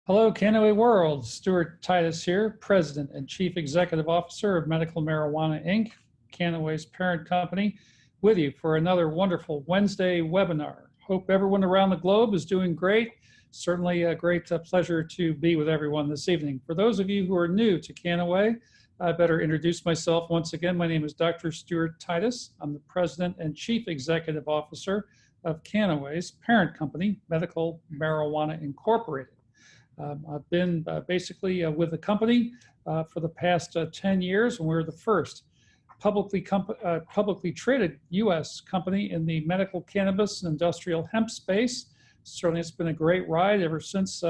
Hello, Canaway World. Stuart Titus here, President and Chief Executive Officer of Medical Marijuana, Inc., Canaway's parent company, with you for another wonderful Wednesday webinar. Hope everyone around the globe is doing great. Certainly a great pleasure to be with everyone this evening. For those of you who are new to Canaway, I better introduce myself once again. My name is Dr. Stuart Titus. I'm the President and Chief Executive Officer of Canaway's parent company, Medical Marijuana Incorporated. I've been basically with the company for the past 10 years, and we're the first publicly traded U.S. company in the medical cannabis and industrial hemp space. Certainly it's been a great ride ever since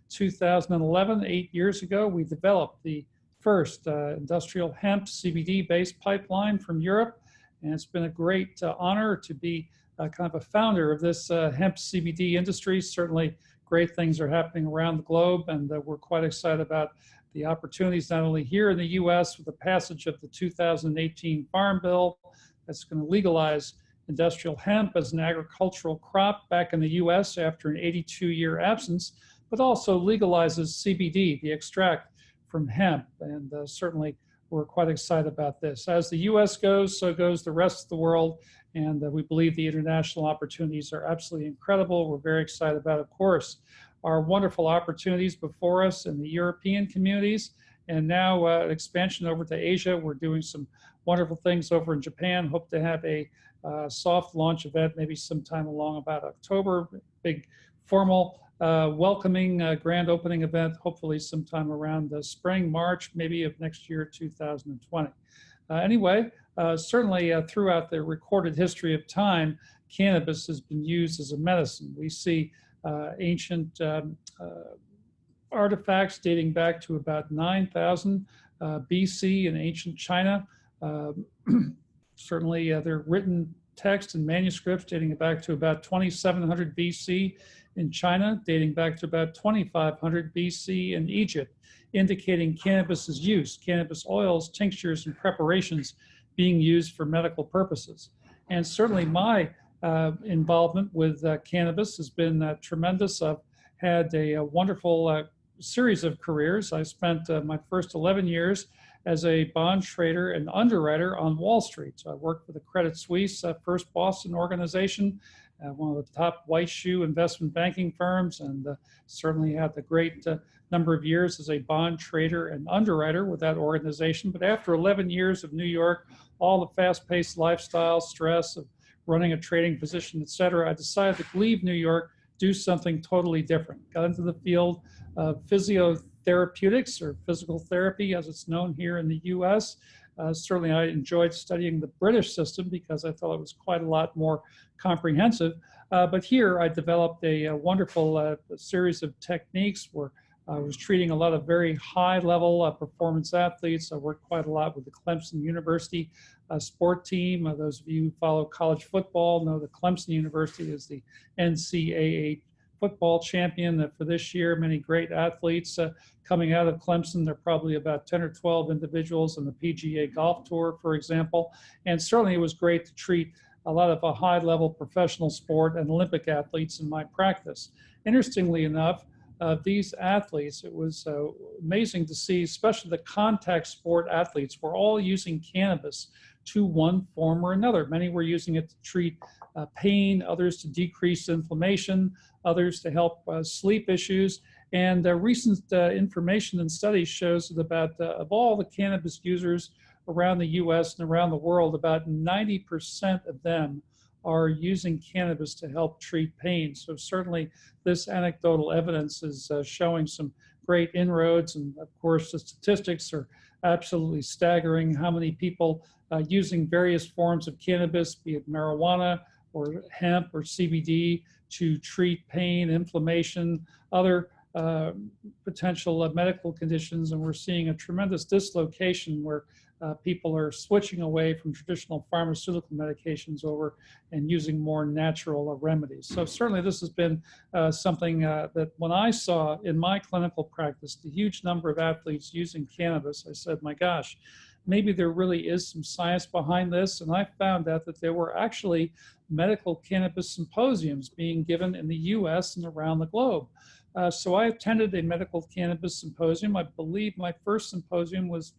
2011, 8 years ago. We developed the first industrial hemp CBD-based pipeline from Europe, and it's been a great honor to be kind of a founder of this hemp CBD industry. Certainly great things are happening around the globe, and we're quite excited about the opportunities not only here in the U.S. with the passage of the 2018 Farm Bill that's going to legalize industrial hemp as an agricultural crop back in the U.S. after an 82-year absence, but also legalizes CBD, the extract from hemp, and certainly we're quite excited about this. As the U.S. goes, so goes the rest of the world, and we believe the international opportunities are absolutely incredible. We're very excited about, of course, our wonderful opportunities before us in the European communities, and now expansion over to Asia. We're doing some wonderful things over in Japan. Hope to have a soft launch event maybe sometime along about October. Big formal welcoming grand opening event, hopefully sometime around the spring, March, maybe of next year, 2020. Anyway, certainly throughout the recorded history of time, cannabis has been used as a medicine. We see ancient artifacts dating back to about 9,000 BC in ancient China. Certainly there are written texts and manuscripts dating back to about 2700 BC in China, dating back to about 2500 BC in Egypt, indicating cannabis's use, cannabis oils, tinctures, and preparations being used for medical purposes. And certainly my involvement with cannabis has been tremendous. I've had a wonderful series of careers. I spent my first 11 years as a bond trader and underwriter on Wall Street. So I worked for the Credit Suisse First Boston organization, one of the top white shoe investment banking firms, and certainly had the great number of years as a bond trader and underwriter with that organization. But after 11 years of New York, all the fast-paced lifestyle, stress of running a trading position, et cetera, I decided to leave New York, do something totally different. Got into the field of physiotherapeutics, or physical therapy as it's known here in the US. Certainly I enjoyed studying the British system because I thought it was quite a lot more comprehensive. But here I developed a wonderful series of techniques where I was treating a lot of very high-level performance athletes. I worked quite a lot with the Clemson University sport team. Those of you who follow college football know that Clemson University is the NCAA football champion for this year. Many great athletes coming out of Clemson. There are probably about 10 or 12 individuals on the PGA Golf Tour, for example. And certainly it was great to treat a lot of high-level professional sport and Olympic athletes in my practice. Interestingly enough, these athletes, it was amazing to see, especially the contact sport athletes, were all using cannabis to one form or another. Many were using it to treat pain, others to decrease inflammation, others to help sleep issues. And recent information and studies shows that about, of all the cannabis users around the US and around the world, about 90% of them are using cannabis to help treat pain. So certainly this anecdotal evidence is showing some great inroads. And of course, the statistics are absolutely staggering. How many people using various forms of cannabis, be it marijuana or hemp or CBD, to treat pain, inflammation, other potential medical conditions. And we're seeing a tremendous dislocation where people are switching away from traditional pharmaceutical medications over and using more natural remedies. So certainly this has been something that when I saw in my clinical practice, the huge number of athletes using cannabis, I said, my gosh, maybe there really is some science behind this. And I found out that there were actually medical cannabis symposiums being given in the US and around the globe. So I attended a medical cannabis symposium. I believe my first symposium was,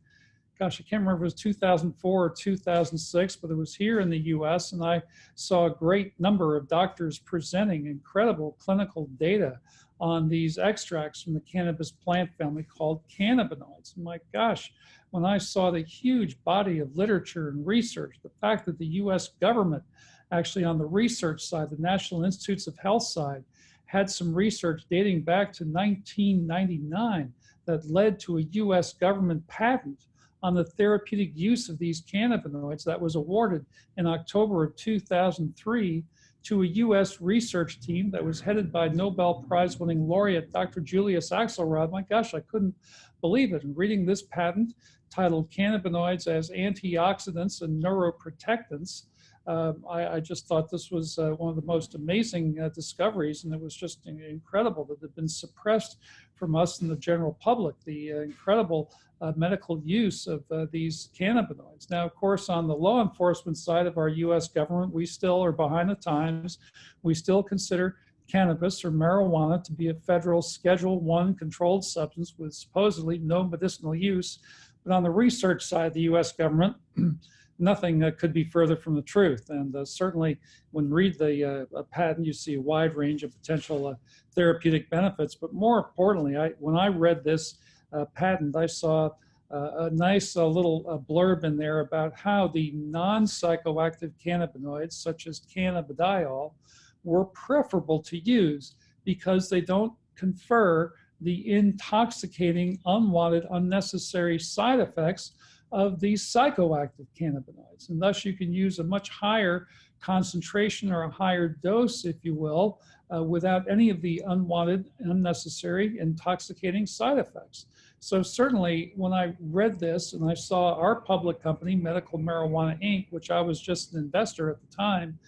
gosh, I can't remember if it was 2004 or 2006, but it was here in the US, and I saw a great number of doctors presenting incredible clinical data on these extracts from the cannabis plant family called cannabinoids. And my gosh, when I saw the huge body of literature and research, the fact that the US government actually on the research side, the National Institutes of Health side, had some research dating back to 1999 that led to a US government patent on the therapeutic use of these cannabinoids that was awarded in October of 2003 to a US research team that was headed by Nobel Prize winning laureate Dr. Julius Axelrod. My gosh, I couldn't believe it. And reading this patent titled Cannabinoids as Antioxidants and Neuroprotectants, I just thought this was one of the most amazing discoveries, and it was just incredible that it had been suppressed from us and the general public, the incredible medical use of these cannabinoids. Now, of course, on the law enforcement side of our US government, we still are behind the times. We still consider cannabis or marijuana to be a federal Schedule I controlled substance with supposedly no medicinal use. But on the research side of the US government, nothing could be further from the truth. And certainly when you read the patent, you see a wide range of potential therapeutic benefits. But more importantly, when I read this patent, I saw a nice little blurb in there about how the non-psychoactive cannabinoids, such as cannabidiol, were preferable to use because they don't confer the intoxicating, unwanted, unnecessary side effects of these psychoactive cannabinoids. And thus you can use a much higher concentration or a higher dose, if you will, without any of the unwanted, unnecessary, intoxicating side effects. So certainly when I read this and I saw our public company, Medical Marijuana Inc., which I was just an investor at the time,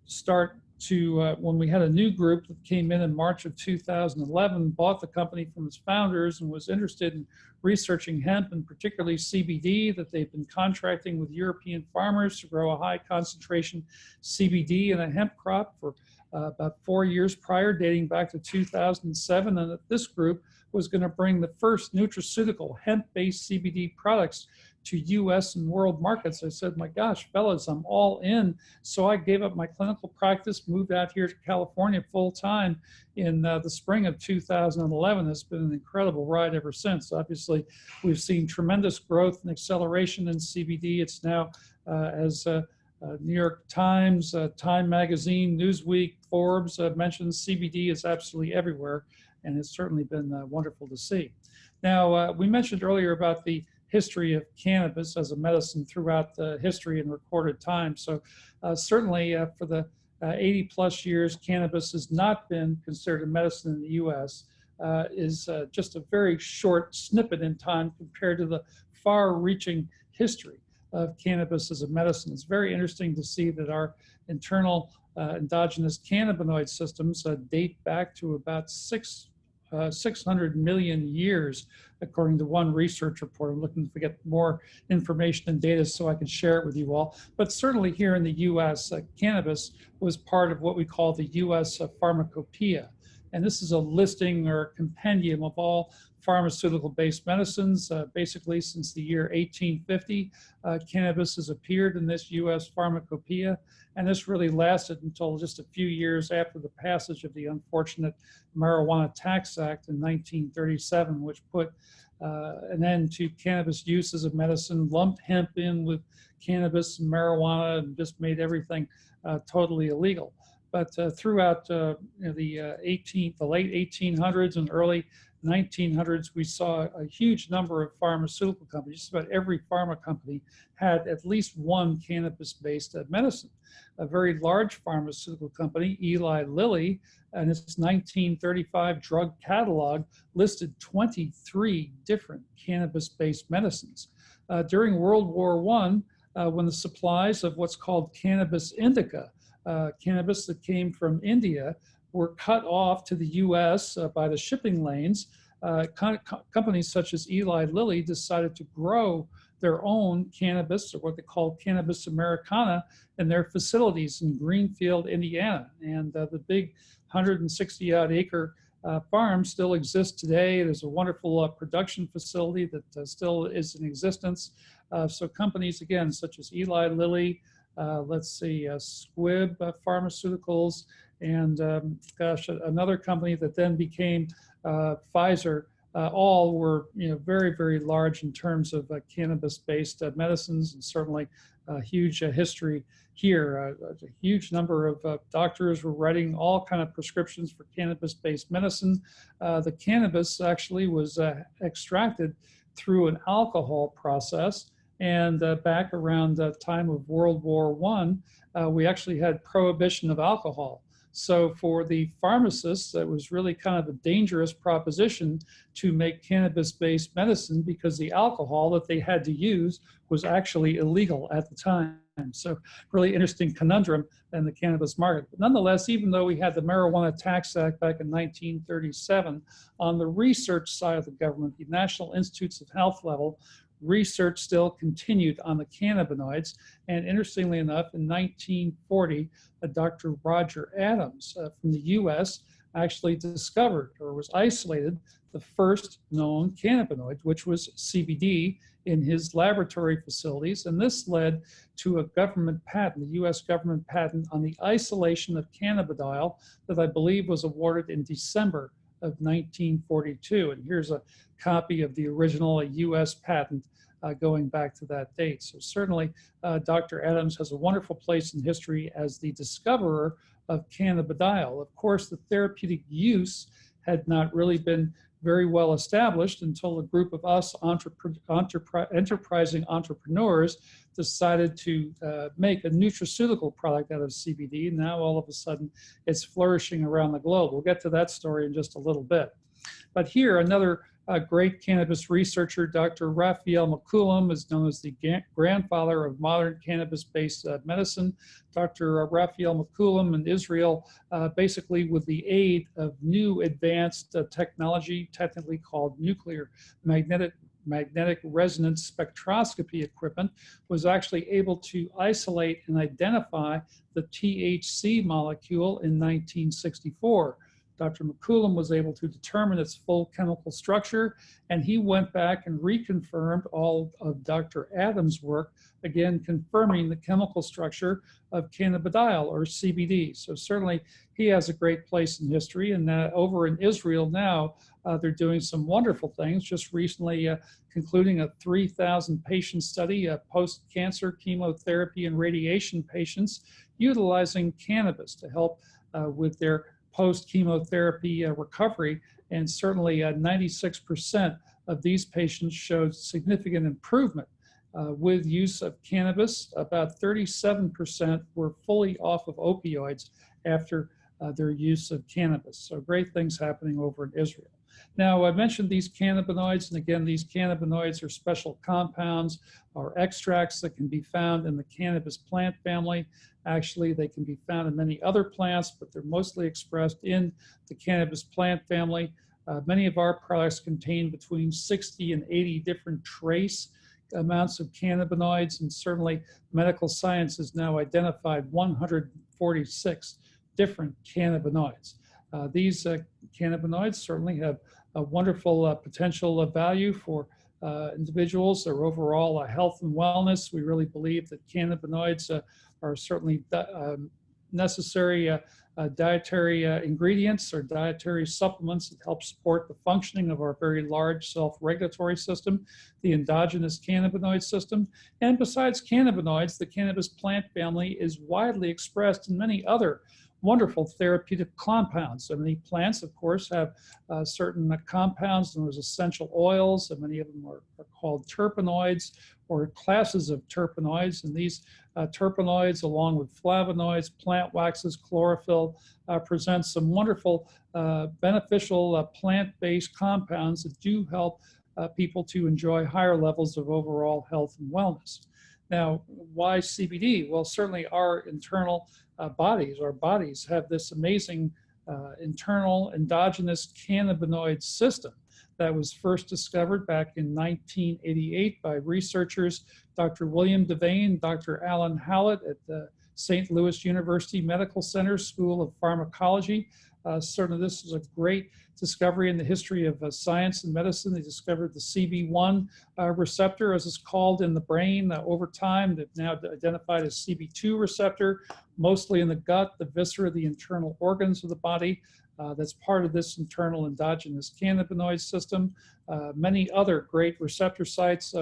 start to, when we had a new group that came in March of 2011, bought the company from its founders and was interested in researching hemp and particularly CBD, that they've been contracting with European farmers to grow a high concentration CBD in a hemp crop for about 4 years prior, dating back to 2007, and that this group was going to bring the first nutraceutical hemp-based CBD products to US and world markets. I said, my gosh, fellas, I'm all in. So I gave up my clinical practice, moved out here to California full time in the spring of 2011. It's been an incredible ride ever since. Obviously, we've seen tremendous growth and acceleration in CBD. It's now, as New York Times, Time Magazine, Newsweek, Forbes mentioned, CBD is absolutely everywhere, and it's certainly been wonderful to see. Now, we mentioned earlier about the history of cannabis as a medicine throughout the history and recorded time. So certainly for the 80 plus years, cannabis has not been considered a medicine in the US, is just a very short snippet in time compared to the far-reaching history of cannabis as a medicine. It's very interesting to see that our internal endogenous cannabinoid systems date back to about 600 million years, according to one research report. I'm looking to get more information and data so I can share it with you all. But certainly here in the US, cannabis was part of what we call the US Pharmacopoeia. And this is a listing or a compendium of all pharmaceutical-based medicines. Basically, since the year 1850, cannabis has appeared in this US Pharmacopoeia. And this really lasted until just a few years after the passage of the unfortunate Marijuana Tax Act in 1937, which put an end to cannabis use as a medicine, lumped hemp in with cannabis and marijuana, and just made everything totally illegal. But throughout the late 1800s and early 1900s, we saw a huge number of pharmaceutical companies. Just about every pharma company had at least one cannabis-based medicine. A very large pharmaceutical company, Eli Lilly, and its 1935 drug catalog listed 23 different cannabis-based medicines. During World War I, when the supplies of what's called cannabis indica, cannabis that came from India, were cut off to the US by the shipping lanes, companies such as Eli Lilly decided to grow their own cannabis, or what they call cannabis americana, in their facilities in Greenfield, Indiana. And the big 160-odd acre farm still exists today. There's a wonderful production facility that still is in existence. So companies, again, such as Eli Lilly, let's see, Squibb Pharmaceuticals, and gosh, another company that then became Pfizer, all were, very, very large in terms of cannabis-based medicines, and certainly a huge history here. A huge number of doctors were writing all kind of prescriptions for cannabis-based medicine. The cannabis actually was extracted through an alcohol process. And back around the time of World War I, we actually had prohibition of alcohol. So for the pharmacists, that was really kind of a dangerous proposition to make cannabis-based medicine, because the alcohol that they had to use was actually illegal at the time. So really interesting conundrum in the cannabis market. But nonetheless, even though we had the Marijuana Tax Act back in 1937, on the research side of the government, the National Institutes of Health level, research still continued on the cannabinoids. And interestingly enough, in 1940, Dr. Roger Adams from the US actually discovered, or was isolated, the first known cannabinoid, which was CBD, in his laboratory facilities. And this led to a government patent, the US government patent, on the isolation of cannabidiol that I believe was awarded in December of 1942. And here's a copy of the original US patent going back to that date. So certainly Dr. Adams has a wonderful place in history as the discoverer of cannabidiol. Of course, the therapeutic use had not really been very well established until a group of us enterprising entrepreneurs decided to make a nutraceutical product out of CBD. Now all of a sudden it's flourishing around the globe. We'll get to that story in just a little bit. But here, another great cannabis researcher, Dr. Raphael McCollum, is known as the grandfather of modern cannabis-based medicine. Dr. Raphael McCollum in Israel, basically with the aid of new advanced technology, technically called nuclear magnetic resonance spectroscopy equipment, was actually able to isolate and identify the THC molecule in 1964. Dr. McCollum was able to determine its full chemical structure, and he went back and reconfirmed all of Dr. Adams' work, again confirming the chemical structure of cannabidiol, or CBD. So certainly he has a great place in history. And over in Israel now, they're doing some wonderful things. Just recently concluding a 3,000 patient study of post-cancer chemotherapy and radiation patients utilizing cannabis to help with their post-chemotherapy recovery. And certainly 96% of these patients showed significant improvement with use of cannabis. About 37% were fully off of opioids after their use of cannabis. So great things happening over in Israel. Now, I mentioned these cannabinoids, and again, these cannabinoids are special compounds or extracts that can be found in the cannabis plant family. Actually, they can be found in many other plants, but they're mostly expressed in the cannabis plant family. Many of our products contain between 60 and 80 different trace amounts of cannabinoids, and certainly medical science has now identified 146 different cannabinoids. These cannabinoids certainly have a wonderful potential of value for individuals, their overall health and wellness. We really believe that cannabinoids are certainly necessary dietary ingredients or dietary supplements that help support the functioning of our very large self-regulatory system, the endogenous cannabinoid system. And besides cannabinoids, the cannabis plant family is widely expressed in many other wonderful therapeutic compounds. So many plants, of course, have certain compounds, and there's essential oils, and many of them are called terpenoids or classes of terpenoids. And these terpenoids, along with flavonoids, plant waxes, chlorophyll, present some wonderful beneficial plant-based compounds that do help people to enjoy higher levels of overall health and wellness. Now, why CBD? Well, certainly our internal our bodies have this amazing internal endogenous cannabinoid system that was first discovered back in 1988 by researchers Dr. William Devane, Dr. Alan Hallett at St. Louis University Medical Center School of Pharmacology. Certainly this is a great discovery in the history of science and medicine. They discovered the CB1 receptor, as it's called, in the brain. Over time, they've now identified as CB2 receptor, mostly in the gut, the viscera, the internal organs of the body. That's part of this internal endogenous cannabinoid system. Many other great receptor sites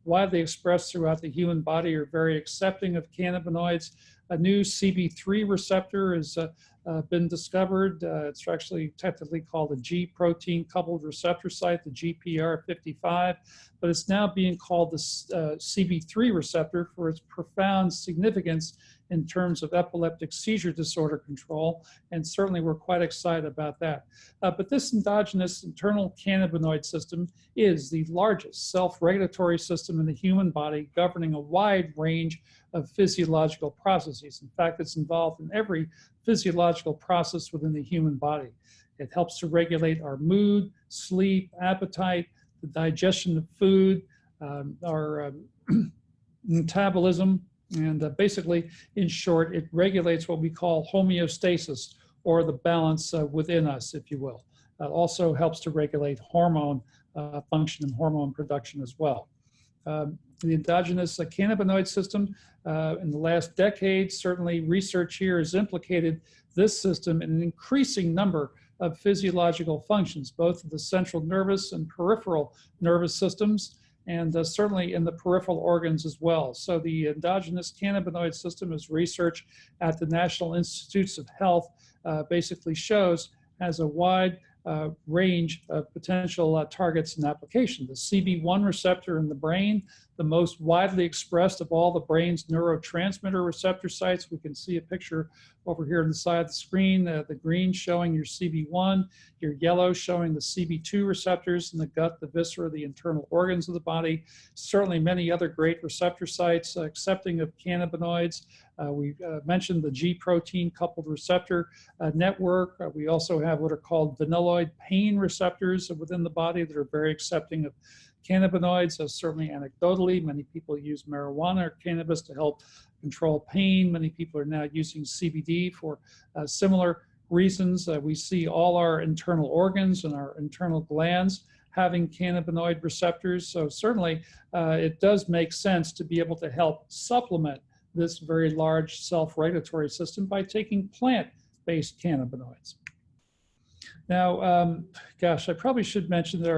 widely expressed throughout the human body are very accepting of cannabinoids. A new CB3 receptor has been discovered. It's actually technically called a G protein coupled receptor site, the GPR55, but it's now being called the CB3 receptor for its profound significance in terms of epileptic seizure disorder control, and certainly we're quite excited about that. But this endogenous internal cannabinoid system is the largest self-regulatory system in the human body, governing a wide range of physiological processes. In fact, it's involved in every physiological process within the human body. It helps to regulate our mood, sleep, appetite, the digestion of food, our metabolism, and basically, in short, it regulates what we call homeostasis, or the balance within us, if you will. It also helps to regulate hormone function and hormone production as well. The endogenous cannabinoid system in the last decade, certainly research here has implicated this system in an increasing number of physiological functions, both of the central nervous and peripheral nervous systems, and certainly in the peripheral organs as well. So the endogenous cannabinoid system, as research at the National Institutes of Health basically shows, has a wide range of potential targets and application. The CB1 receptor in the brain, the most widely expressed of all the brain's neurotransmitter receptor sites. We can see a picture over here on the side of the screen, the green showing your CB1, your yellow showing the CB2 receptors in the gut, the viscera, the internal organs of the body. Certainly many other great receptor sites accepting of cannabinoids. We mentioned the G protein coupled receptor network. We also have what are called vanilloid pain receptors within the body that are very accepting of cannabinoids. Certainly anecdotally, many people use marijuana or cannabis to help control pain. Many people are now using CBD for similar reasons. We see all our internal organs and our internal glands having cannabinoid receptors. So certainly it does make sense to be able to help supplement this very large self-regulatory system by taking plant-based cannabinoids. Now, gosh, I probably should mention that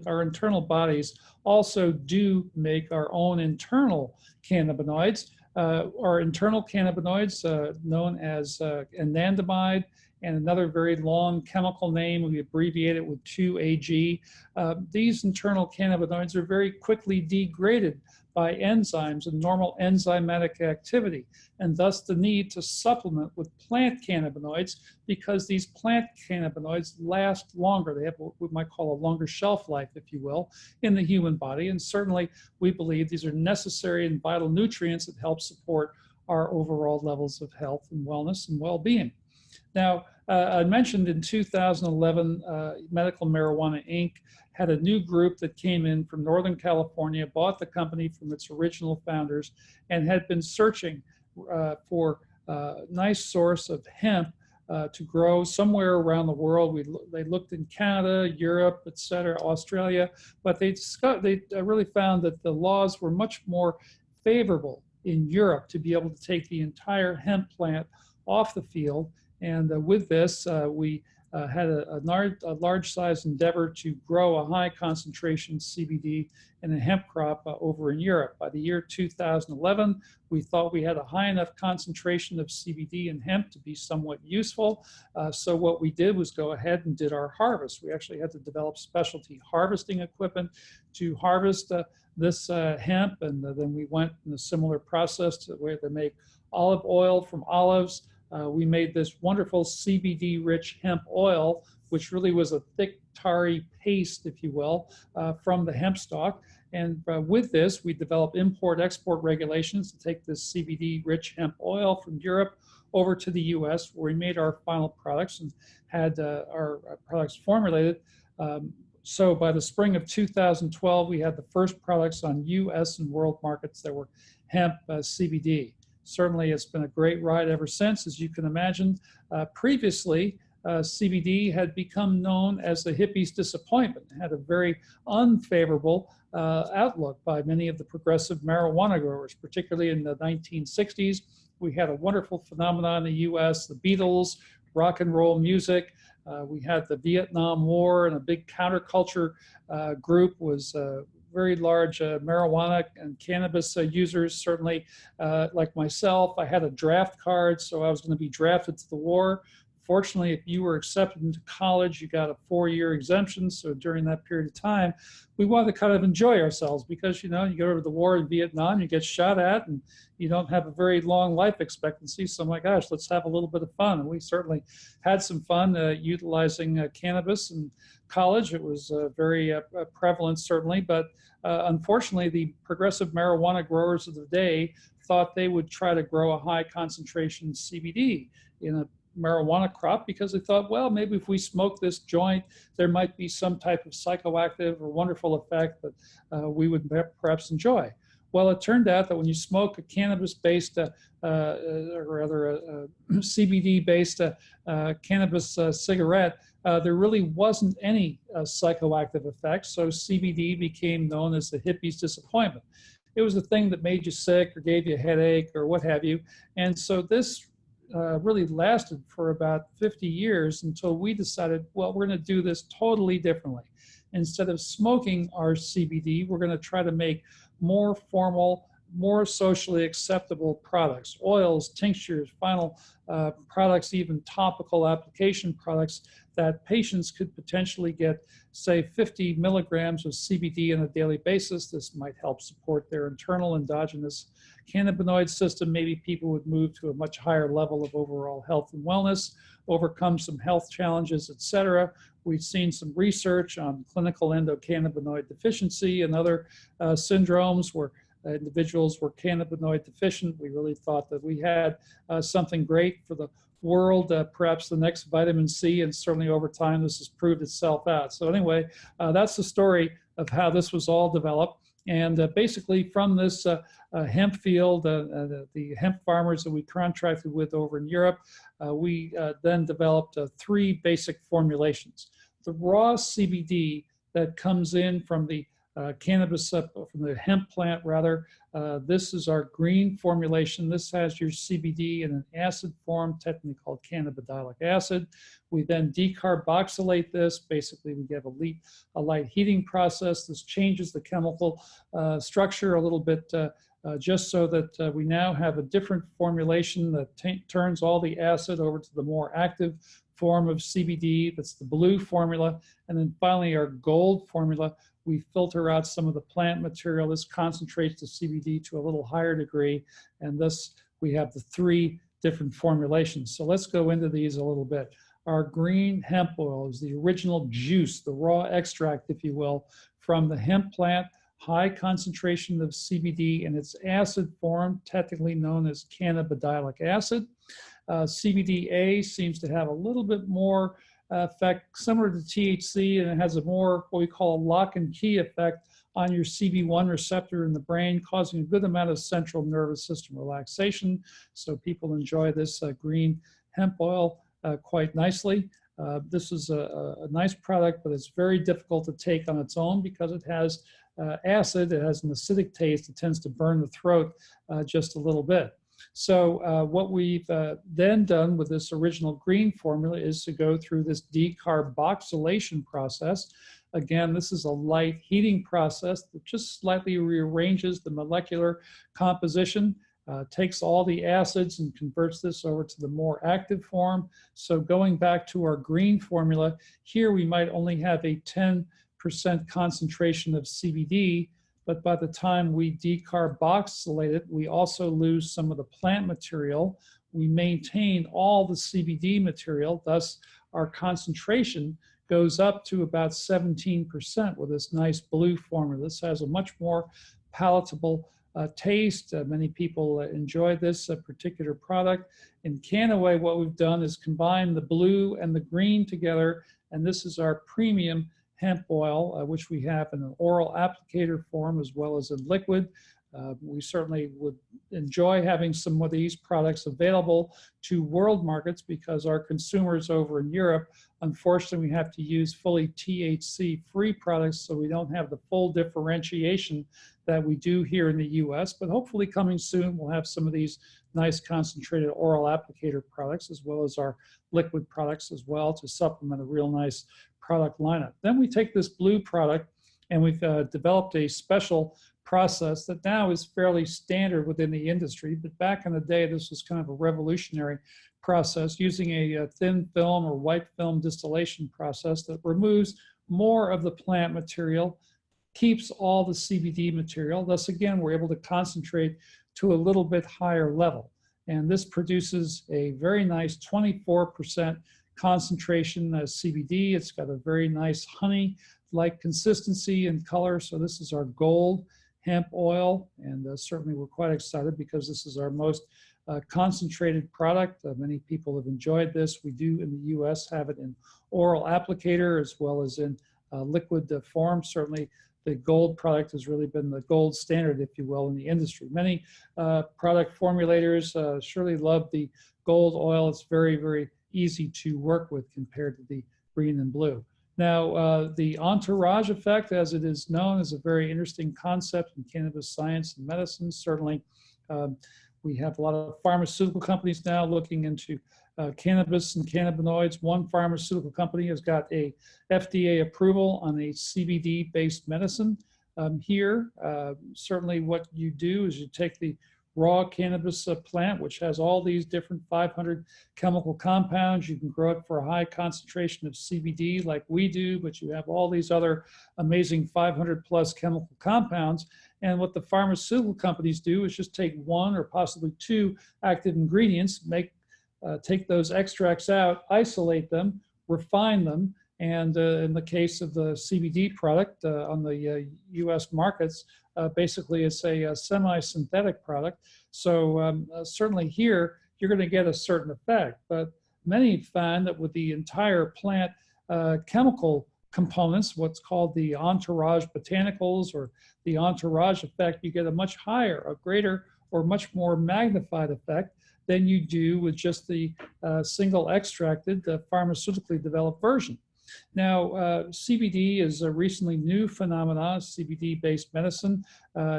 our internal bodies also do make our own internal cannabinoids. Our internal cannabinoids, known as anandamide, and another very long chemical name, we abbreviate it with 2-AG. These internal cannabinoids are very quickly degraded by enzymes and normal enzymatic activity, and thus the need to supplement with plant cannabinoids, because these plant cannabinoids last longer. They have what we might call a longer shelf life, if you will, in the human body, and certainly we believe these are necessary and vital nutrients that help support our overall levels of health and wellness and well-being. Now, I mentioned in 2011, Medical Marijuana Inc. had a new group that came in from Northern California, bought the company from its original founders, and had been searching for a nice source of hemp to grow somewhere around the world. They looked in Canada, Europe, et cetera, Australia, but they really found that the laws were much more favorable in Europe to be able to take the entire hemp plant off the field. And with this, we had a large size endeavor to grow a high concentration CBD in a hemp crop over in Europe. By the year 2011, we thought we had a high enough concentration of CBD in hemp to be somewhat useful. So what we did was go ahead and did our harvest. We actually had to develop specialty harvesting equipment to harvest this hemp, and then we went in a similar process to where they make olive oil from olives. We made this wonderful CBD-rich hemp oil, which really was a thick, tarry paste, if you will, from the hemp stalk. And with this, we developed import-export regulations to take this CBD-rich hemp oil from Europe over to the US, where we made our final products and had our products formulated. So by the spring of 2012, we had the first products on US and world markets that were hemp CBD. Certainly, it's been a great ride ever since, as you can imagine. Previously, CBD had become known as the hippie's disappointment, had a very unfavorable outlook by many of the progressive marijuana growers, particularly in the 1960s. We had a wonderful phenomenon in the US, the Beatles, rock and roll music. We had the Vietnam War, and a big counterculture group was very large marijuana and cannabis users, certainly like myself. I had a draft card, so I was going to be drafted to the war. Fortunately, if you were accepted into college, you got a 4-year exemption. So during that period of time, we wanted to kind of enjoy ourselves because, you know, you go to the war in Vietnam, you get shot at, and you don't have a very long life expectancy. So my gosh, let's have a little bit of fun. And we certainly had some fun utilizing cannabis in college. It was very prevalent, certainly. But unfortunately, the progressive marijuana growers of the day thought they would try to grow a high concentration CBD in a marijuana crop because they thought, well, maybe if we smoke this joint, there might be some type of psychoactive or wonderful effect that we would perhaps enjoy. Well, it turned out that when you smoke a cannabis-based, or rather a CBD-based cannabis cigarette, there really wasn't any psychoactive effect. So CBD became known as the hippie's disappointment. It was the thing that made you sick or gave you a headache or what have you. And so this really lasted for about 50 years until we decided, well, we're going to do this totally differently. Instead of smoking our CBD, we're going to try to make more formal, more socially acceptable products, oils, tinctures, final products, even topical application products that patients could potentially get, say, 50 milligrams of CBD on a daily basis. This might help support their internal endogenous cannabinoid system. Maybe people would move to a much higher level of overall health and wellness, overcome some health challenges, etc. We've seen some research on clinical endocannabinoid deficiency and other syndromes where individuals were cannabinoid deficient. We really thought that we had something great for the world, perhaps the next vitamin C, and certainly over time this has proved itself out. So anyway, that's the story of how this was all developed. And basically from this hemp field, the hemp farmers that we contracted with over in Europe, we then developed 3 basic formulations. The raw CBD that comes in from the cannabis, from the hemp plant rather, this is our green formulation. This has your CBD in an acid form, technically called cannabidiolic acid. We then decarboxylate this. Basically, we get a light heating process. This changes the chemical structure a little bit just so that we now have a different formulation that turns all the acid over to the more active form of CBD. That's the blue formula. And then finally, our gold formula, we filter out some of the plant material. This concentrates the CBD to a little higher degree. And thus, we have the 3 different formulations. So let's go into these a little bit. Our green hemp oil is the original juice, the raw extract, if you will, from the hemp plant, high concentration of CBD in its acid form, technically known as cannabidiolic acid. CBDA seems to have a little bit more effect similar to THC, and it has a more what we call a lock and key effect on your CB1 receptor in the brain, causing a good amount of central nervous system relaxation. So people enjoy this green hemp oil quite nicely. This is a nice product, but it's very difficult to take on its own because it has acid. It has an acidic taste. It tends to burn the throat just a little bit. So what we've then done with this original green formula is to go through this decarboxylation process. Again, this is a light heating process that just slightly rearranges the molecular composition, takes all the acids and converts this over to the more active form. So going back to our green formula, here we might only have a 10% concentration of CBD, but by the time we decarboxylate it, we also lose some of the plant material. We maintain all the CBD material, thus our concentration goes up to about 17% with this nice blue formula. This has a much more palatable taste. Many people enjoy this particular product. In Canaway, what we've done is combine the blue and the green together, and this is our premium hemp oil, which we have in an oral applicator form as well as in liquid. We certainly would enjoy having some of these products available to world markets because our consumers over in Europe, unfortunately, we have to use fully THC-free products, so we don't have the full differentiation that we do here in the US. But hopefully coming soon, we'll have some of these nice concentrated oral applicator products as well as our liquid products as well to supplement a real nice product lineup. Then we take this blue product and we've developed a special process that now is fairly standard within the industry, but back in the day, this was kind of a revolutionary process using a thin film or white film distillation process that removes more of the plant material, keeps all the CBD material. Thus, again, we're able to concentrate to a little bit higher level. And this produces a very nice 24% concentration CBD. It's got a very nice honey-like consistency and color. So this is our gold hemp oil, and certainly we're quite excited because this is our most concentrated product. Many people have enjoyed this. We do in the US have it in oral applicator as well as in liquid form. Certainly the gold product has really been the gold standard, if you will, in the industry. Many product formulators surely love the gold oil. It's very, very easy to work with compared to the green and blue. Now, the entourage effect, as it is known, is a very interesting concept in cannabis science and medicine. Certainly, we have a lot of pharmaceutical companies now looking into cannabis and cannabinoids. One pharmaceutical company has got a FDA approval on a CBD-based medicine. Certainly what you do is you take the raw cannabis plant, which has all these different 500 chemical compounds. You can grow it for a high concentration of CBD like we do, but you have all these other amazing 500 plus chemical compounds. And what the pharmaceutical companies do is just take one or possibly two active ingredients, take those extracts out, isolate them, refine them, and in the case of the CBD product on the US markets, basically it's a semi-synthetic product. So certainly here, you're going to get a certain effect. But many find that with the entire plant chemical components, what's called the entourage botanicals or the entourage effect, you get a much higher, a greater, or much more magnified effect than you do with just the single extracted pharmaceutically developed version. Now, CBD is a recently new phenomenon, CBD-based medicine.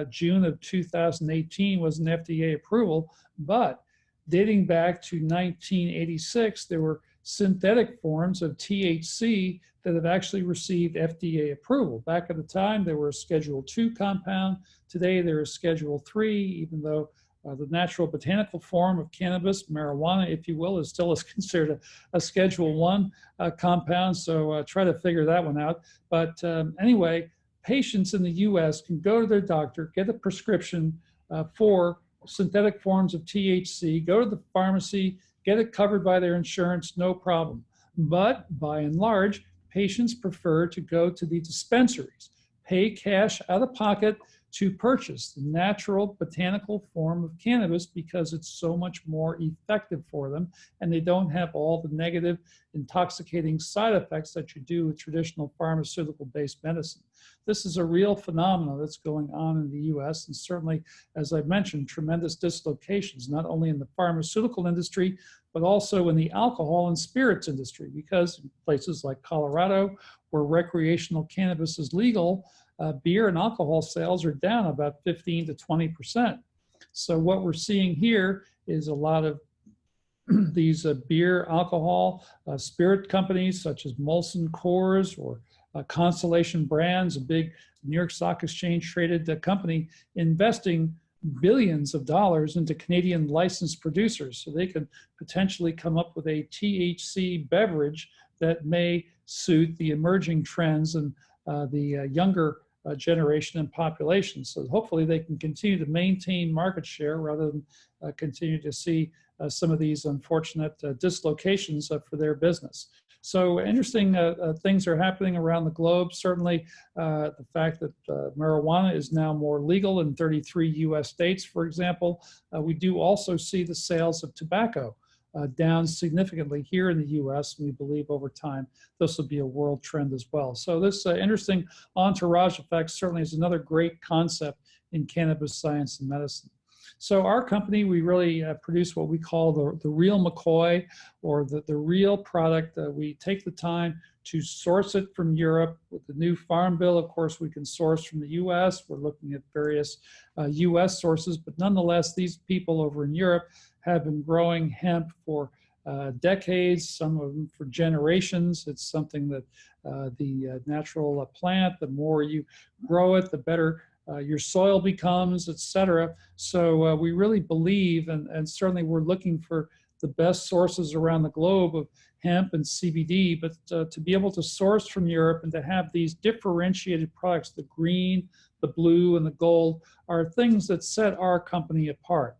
June of 2018 was an FDA approval, but dating back to 1986, there were synthetic forms of THC that have actually received FDA approval. Back at the time, there were a Schedule II compound. Today, there is Schedule III, even though the natural botanical form of cannabis, marijuana, if you will, is still considered a Schedule I compound. So try to figure that one out. But anyway, patients in the US can go to their doctor, get a prescription for synthetic forms of THC, go to the pharmacy, get it covered by their insurance, no problem. But by and large, patients prefer to go to the dispensaries, pay cash out of pocket to purchase the natural botanical form of cannabis because it's so much more effective for them and they don't have all the negative intoxicating side effects that you do with traditional pharmaceutical-based medicine. This is a real phenomenon that's going on in the US, and certainly, as I've mentioned, tremendous dislocations, not only in the pharmaceutical industry, but also in the alcohol and spirits industry, because in places like Colorado, where recreational cannabis is legal, beer and alcohol sales are down about 15 to 20%. So what we're seeing here is a lot of these beer, alcohol, spirit companies such as Molson Coors or Constellation Brands, a big New York Stock Exchange traded company, investing billions of dollars into Canadian licensed producers so they can potentially come up with a THC beverage that may suit the emerging trends and the younger generation and population. So hopefully they can continue to maintain market share rather than continue to see some of these unfortunate dislocations for their business. So interesting things are happening around the globe. Certainly the fact that marijuana is now more legal in 33 US states, for example. We do also see the sales of tobacco down significantly here in the US. And we believe over time this will be a world trend as well. So this interesting entourage effect certainly is another great concept in cannabis science and medicine. So our company, we really produce what we call the real McCoy, or the real product. We take the time to source it from Europe. With the new Farm Bill, of course, we can source from the US. We're looking at various US sources, but nonetheless, these people over in Europe have been growing hemp for decades, some of them for generations. It's something that the natural plant, the more you grow it, the better your soil becomes, et cetera. So we really believe, and certainly we're looking for the best sources around the globe of hemp and CBD, but to be able to source from Europe and to have these differentiated products, the green, the blue, and the gold, are things that set our company apart.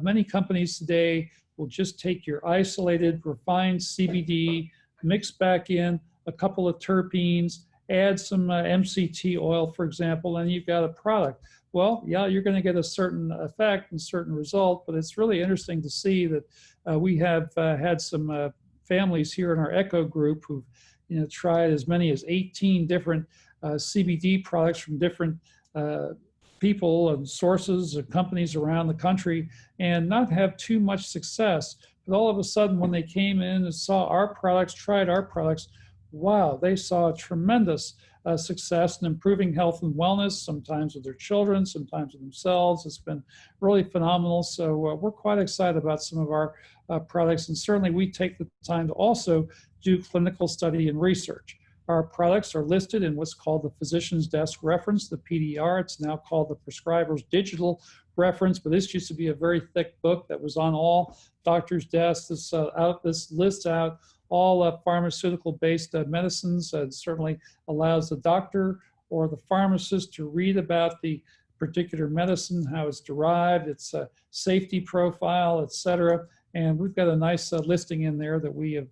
Many companies today will just take your isolated, refined CBD, mix back in a couple of terpenes, add some MCT oil, for example, and you've got a product. Well, yeah, you're going to get a certain effect and certain result, but it's really interesting to see that we have had some families here in our ECHO group who've tried as many as 18 different CBD products from different people and sources and companies around the country and not have too much success. But all of a sudden, when they came in and saw our products, tried our products, wow, they saw a tremendous success in improving health and wellness, sometimes with their children, sometimes with themselves. It's been really phenomenal. So we're quite excited about some of our products. And certainly we take the time to also do clinical study and research. Our products are listed in what's called the Physician's Desk Reference, the PDR. It's now called the Prescriber's Digital Reference, but this used to be a very thick book that was on all doctors' desks. This lists out all pharmaceutical-based medicines, and certainly allows the doctor or the pharmacist to read about the particular medicine, how it's derived, its safety profile, et cetera. And we've got a nice listing in there that we have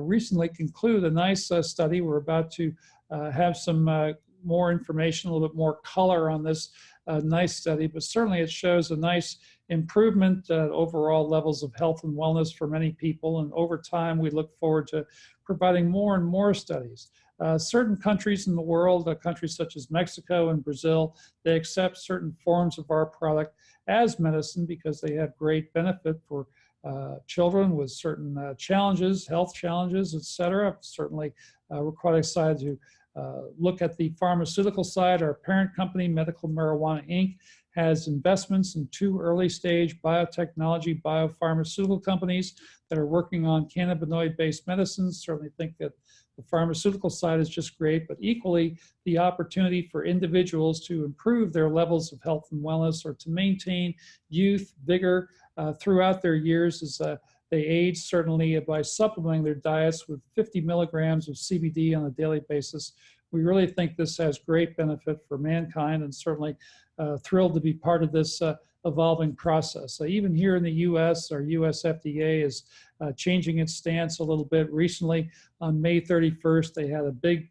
recently concluded a nice study. We're about to have some more information, a little bit more color on this nice study, but certainly it shows a nice improvement, overall levels of health and wellness for many people. And over time, we look forward to providing more and more studies. Certain countries in the world, countries such as Mexico and Brazil, they accept certain forms of our product as medicine because they have great benefit for children with certain challenges, health challenges, et cetera. Certainly, we're quite excited to look at the pharmaceutical side. Our parent company, Medical Marijuana Inc., has investments in 2 early-stage biotechnology, biopharmaceutical companies that are working on cannabinoid-based medicines. Certainly think that the pharmaceutical side is just great, but equally the opportunity for individuals to improve their levels of health and wellness or to maintain youth, vigor throughout their years as they age, certainly by supplementing their diets with 50 milligrams of CBD on a daily basis. We really think this has great benefit for mankind, and certainly thrilled to be part of this evolving process. Even here in the US, our US FDA is changing its stance a little bit. Recently, on May 31st, they had a big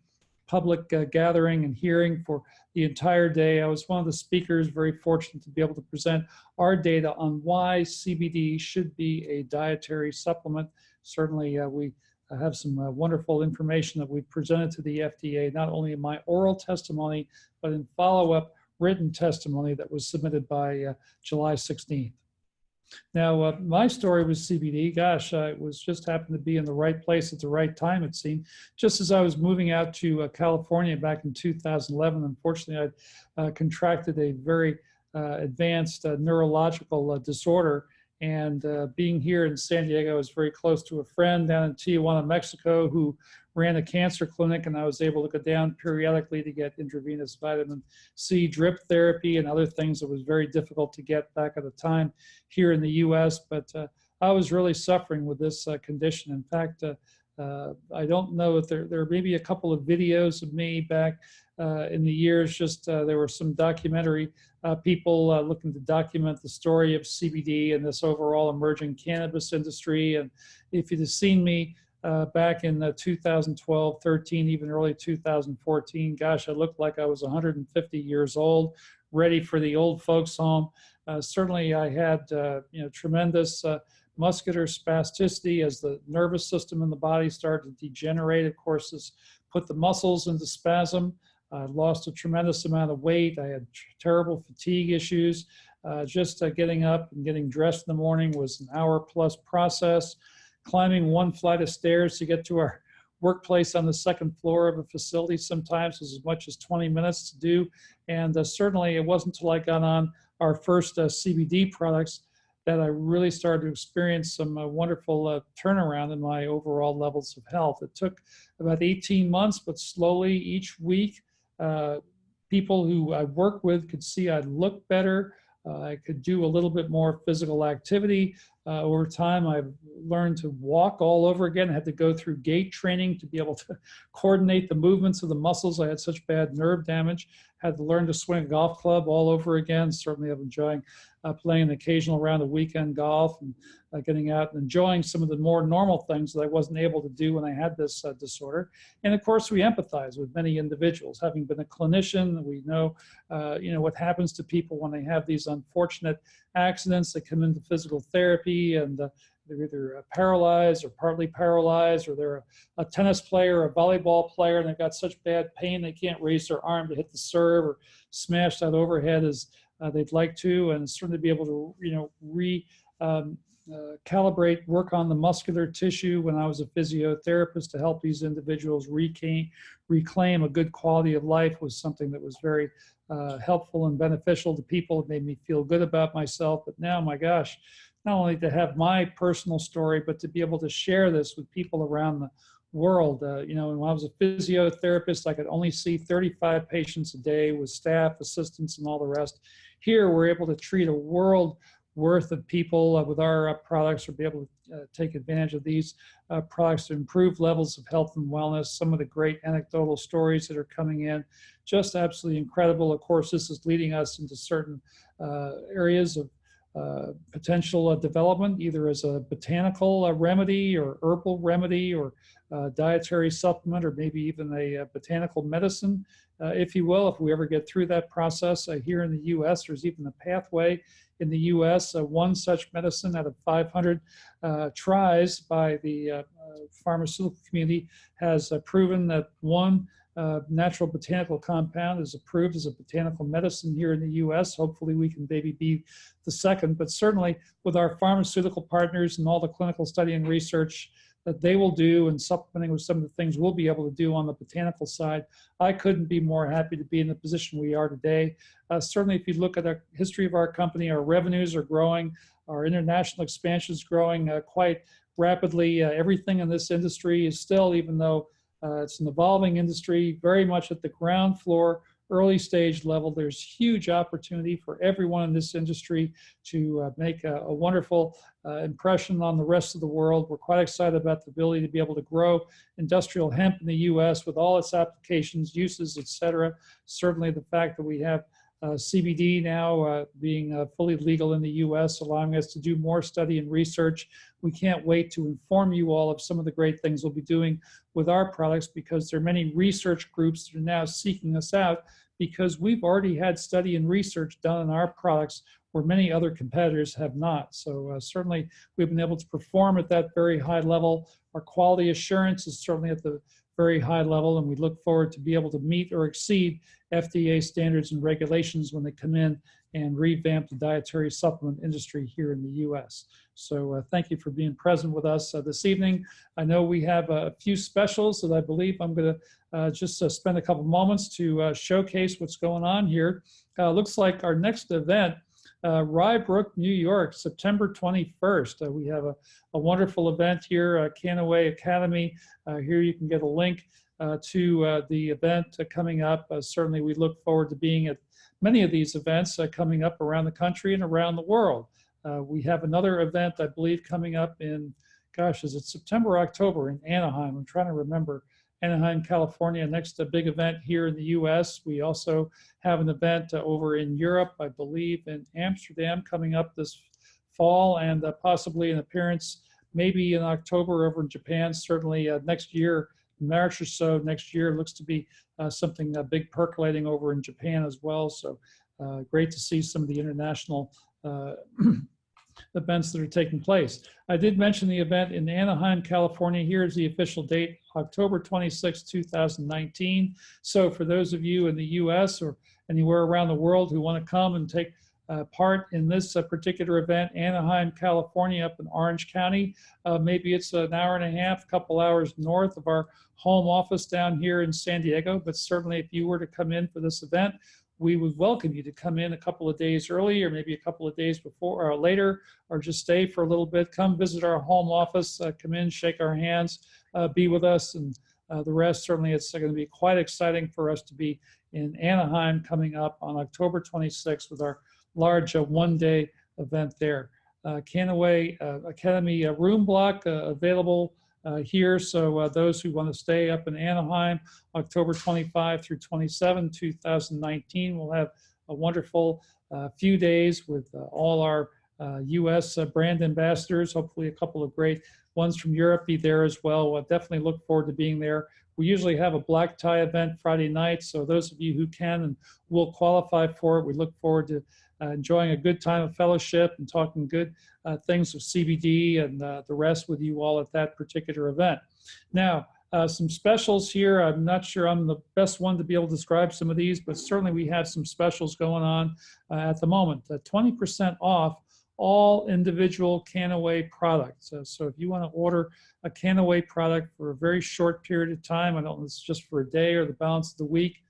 public gathering and hearing for the entire day. I was one of the speakers, very fortunate to be able to present our data on why CBD should be a dietary supplement. Certainly, we have some wonderful information that we presented to the FDA, not only in my oral testimony, but in follow-up written testimony that was submitted by July 16th. Now, my story with CBD, gosh, it was just happened to be in the right place at the right time, it seemed. Just as I was moving out to California back in 2011, unfortunately, I contracted a very advanced neurological disorder. And being here in San Diego, I was very close to a friend down in Tijuana, Mexico, who ran a cancer clinic, and I was able to go down periodically to get intravenous vitamin C drip therapy and other things that was very difficult to get back at the time here in the US. But I was really suffering with this condition. In fact, I don't know if there may be a couple of videos of me back in the years, just there were some documentary people looking to document the story of CBD and this overall emerging cannabis industry. And if you'd have seen me back in 2012, 13, even early 2014, gosh, I looked like I was 150 years old, ready for the old folks home. Certainly I had tremendous muscular spasticity as the nervous system in the body started to degenerate. Of course, this put the muscles into spasm. I lost a tremendous amount of weight. I had terrible fatigue issues. Just getting up and getting dressed in the morning was an hour-plus process. Climbing one flight of stairs to get to our workplace on the second floor of a facility sometimes was as much as 20 minutes to do. And certainly it wasn't until I got on our first CBD products that I really started to experience some wonderful turnaround in my overall levels of health. It took about 18 months, but slowly each week, people who I work with could see I looked better. I could do a little bit more physical activity. Over time, I've learned to walk all over again. I had to go through gait training to be able to coordinate the movements of the muscles. I had such bad nerve damage. Had to learn to swing a golf club all over again. Certainly I'm enjoying playing an occasional round of weekend golf and getting out and enjoying some of the more normal things that I wasn't able to do when I had this disorder. And of course, we empathize with many individuals. Having been a clinician, we know, what happens to people when they have these unfortunate accidents that come into physical therapy and they're either paralyzed or partly paralyzed, or they're a tennis player or a volleyball player and they've got such bad pain they can't raise their arm to hit the serve or smash that overhead as they'd like to, and certainly be able to calibrate, work on the muscular tissue when I was a physiotherapist to help these individuals reclaim a good quality of life was something that was very helpful and beneficial to people. It made me feel good about myself. But now, my gosh, not only to have my personal story, but to be able to share this with people around the world. When I was a physiotherapist, I could only see 35 patients a day with staff, assistants, and all the rest. Here, we're able to treat a world worth of people with our products, or be able to take advantage of these products to improve levels of health and wellness. Some of the great anecdotal stories that are coming in, just absolutely incredible. Of course, this is leading us into certain areas of potential development, either as a botanical remedy or herbal remedy or dietary supplement, or maybe even a botanical medicine, if you will, if we ever get through that process. Here in the U.S., there's even a pathway in the U.S. One such medicine out of 500 tries by the pharmaceutical community has proven that one natural botanical compound is approved as a botanical medicine here in the U.S. Hopefully we can maybe be the second, but certainly with our pharmaceutical partners and all the clinical study and research that they will do, and supplementing with some of the things we'll be able to do on the botanical side, I couldn't be more happy to be in the position we are today. Certainly, if you look at the history of our company, our revenues are growing, our international expansion is growing quite rapidly. Everything in this industry is still, even though it's an evolving industry, very much at the ground floor, early stage level. There's huge opportunity for everyone in this industry to make a wonderful impression on the rest of the world. We're quite excited about the ability to be able to grow industrial hemp in the U.S. with all its applications, uses, et cetera. Certainly the fact that we have CBD now being fully legal in the U.S., allowing us to do more study and research. We can't wait to inform you all of some of the great things we'll be doing with our products, because there are many research groups that are now seeking us out, because we've already had study and research done on our products where many other competitors have not. So certainly we've been able to perform at that very high level. Our quality assurance is certainly at the very high level, and we look forward to be able to meet or exceed FDA standards and regulations when they come in and revamp the dietary supplement industry here in the U.S. So thank you for being present with us this evening. I know we have a few specials that I believe I'm going to just spend a couple moments to showcase what's going on here. Looks like our next event, Rye Brook, New York, September 21st. We have a wonderful event here, Canaway Academy. Here you can get a link to the event coming up. Certainly we look forward to being at many of these events coming up around the country and around the world. We have another event, I believe, coming up in, gosh, is it September or October in Anaheim? I'm trying to remember. Anaheim, California, next big event here in the U.S. We also have an event over in Europe, I believe in Amsterdam, coming up this fall, and possibly an appearance maybe in October over in Japan. Certainly next year, March or so next year, looks to be something big percolating over in Japan as well. So great to see some of the international events that are taking place. I did mention the event in Anaheim, California. Here's the official date, October 26, 2019. So for those of you in the US or anywhere around the world who want to come and take part in this particular event, Anaheim, California, up in Orange County. Maybe it's an hour and a half, couple hours north of our home office down here in San Diego. But certainly if you were to come in for this event, we would welcome you to come in a couple of days early or maybe a couple of days before or later, or just stay for a little bit. Come visit our home office, come in, shake our hands, be with us, and the rest. Certainly it's going to be quite exciting for us to be in Anaheim coming up on October 26th with our large one-day event there. Canaway Academy room block available here. So those who want to stay up in Anaheim, October 25 through 27, 2019, we'll have a wonderful few days with all our U.S. Brand ambassadors, hopefully a couple of great ones from Europe be there as well. We'll definitely look forward to being there. We usually have a black tie event Friday night, so those of you who can and will qualify for it, we look forward to enjoying a good time of fellowship and talking good things of CBD and the rest with you all at that particular event. Now, some specials here. I'm not sure I'm the best one to be able to describe some of these, but certainly we have some specials going on at the moment. 20% off all individual Canaway products. So if you want to order a Canaway product for a very short period of time, I don't know if it's just for a day or the balance of the week,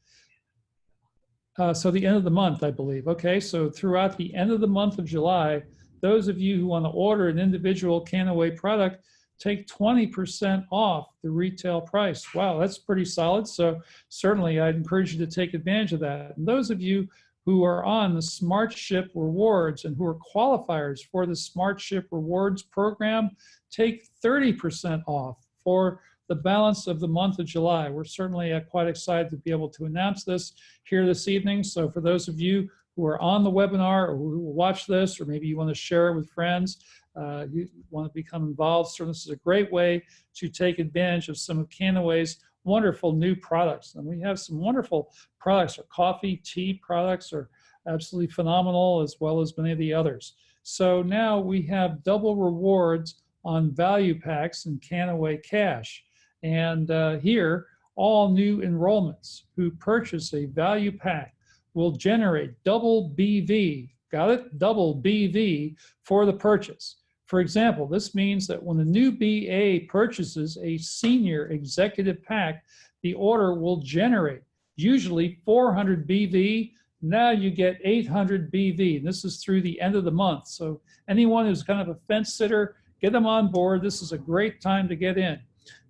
so the end of the month, I believe. Okay, so throughout the end of the month of July, those of you who want to order an individual Canaway product, take 20% off the retail price. Wow, that's pretty solid. So certainly I'd encourage you to take advantage of that. And those of you who are on the Smart Ship Rewards and who are qualifiers for the Smart Ship Rewards program, take 30% off for the balance of the month of July. We're certainly quite excited to be able to announce this here this evening. So for those of you who are on the webinar or who will watch this, or maybe you want to share it with friends, you want to become involved, certainly this is a great way to take advantage of some of Canaway's wonderful new products. And we have some wonderful products. Our coffee, tea products are absolutely phenomenal, as well as many of the others. So now we have double rewards on value packs and Canaway Cash. And here, all new enrollments who purchase a value pack will generate double BV, got it? Double BV for the purchase. For example, this means that when a new BA purchases a senior executive pack, the order will generate usually 400 BV. Now you get 800 BV. And this is through the end of the month. So anyone who's kind of a fence sitter, get them on board. This is a great time to get in.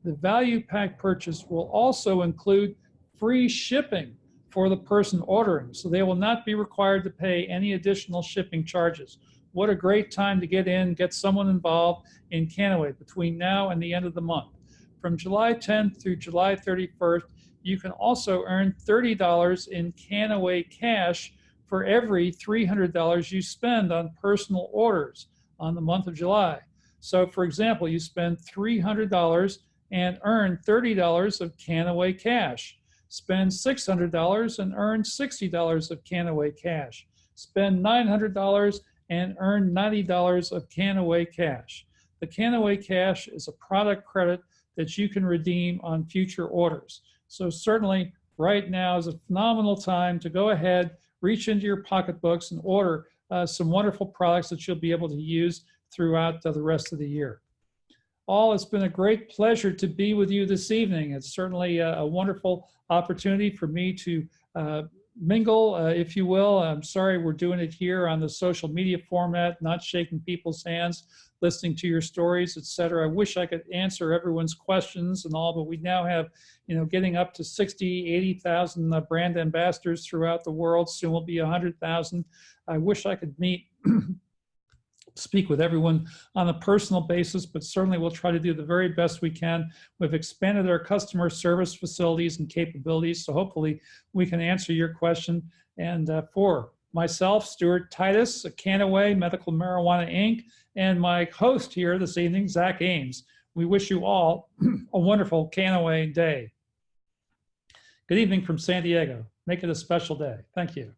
The value pack purchase will also include free shipping for the person ordering. So they will not be required to pay any additional shipping charges. What a great time to get in, get someone involved in Canaway between now and the end of the month. From July 10th through July 31st, you can also earn $30 in Canaway Cash for every $300 you spend on personal orders on the month of July. So for example, you spend $300 and earn $30 of Canaway Cash. Spend $600 and earn $60 of Canaway Cash. Spend $900 and earn $90 of Canaway Cash. The Canaway Cash is a product credit that you can redeem on future orders. So certainly right now is a phenomenal time to go ahead, reach into your pocketbooks and order some wonderful products that you'll be able to use throughout the rest of the year. All, it's been a great pleasure to be with you this evening. It's certainly a wonderful opportunity for me to mingle, if you will. I'm sorry we're doing it here on the social media format, not shaking people's hands, listening to your stories, etc. I wish I could answer everyone's questions and all, but we now have, getting up to 60, 80,000 brand ambassadors throughout the world. Soon will be 100,000. I wish I could speak with everyone on a personal basis, but certainly we'll try to do the very best we can. We've expanded our customer service facilities and capabilities, so hopefully we can answer your question. And for myself, Stuart Titus, Canaway Medical Marijuana Inc., and my host here this evening, Zach Ames, we wish you all a wonderful Canaway day. Good evening from San Diego. Make it a special day. Thank you.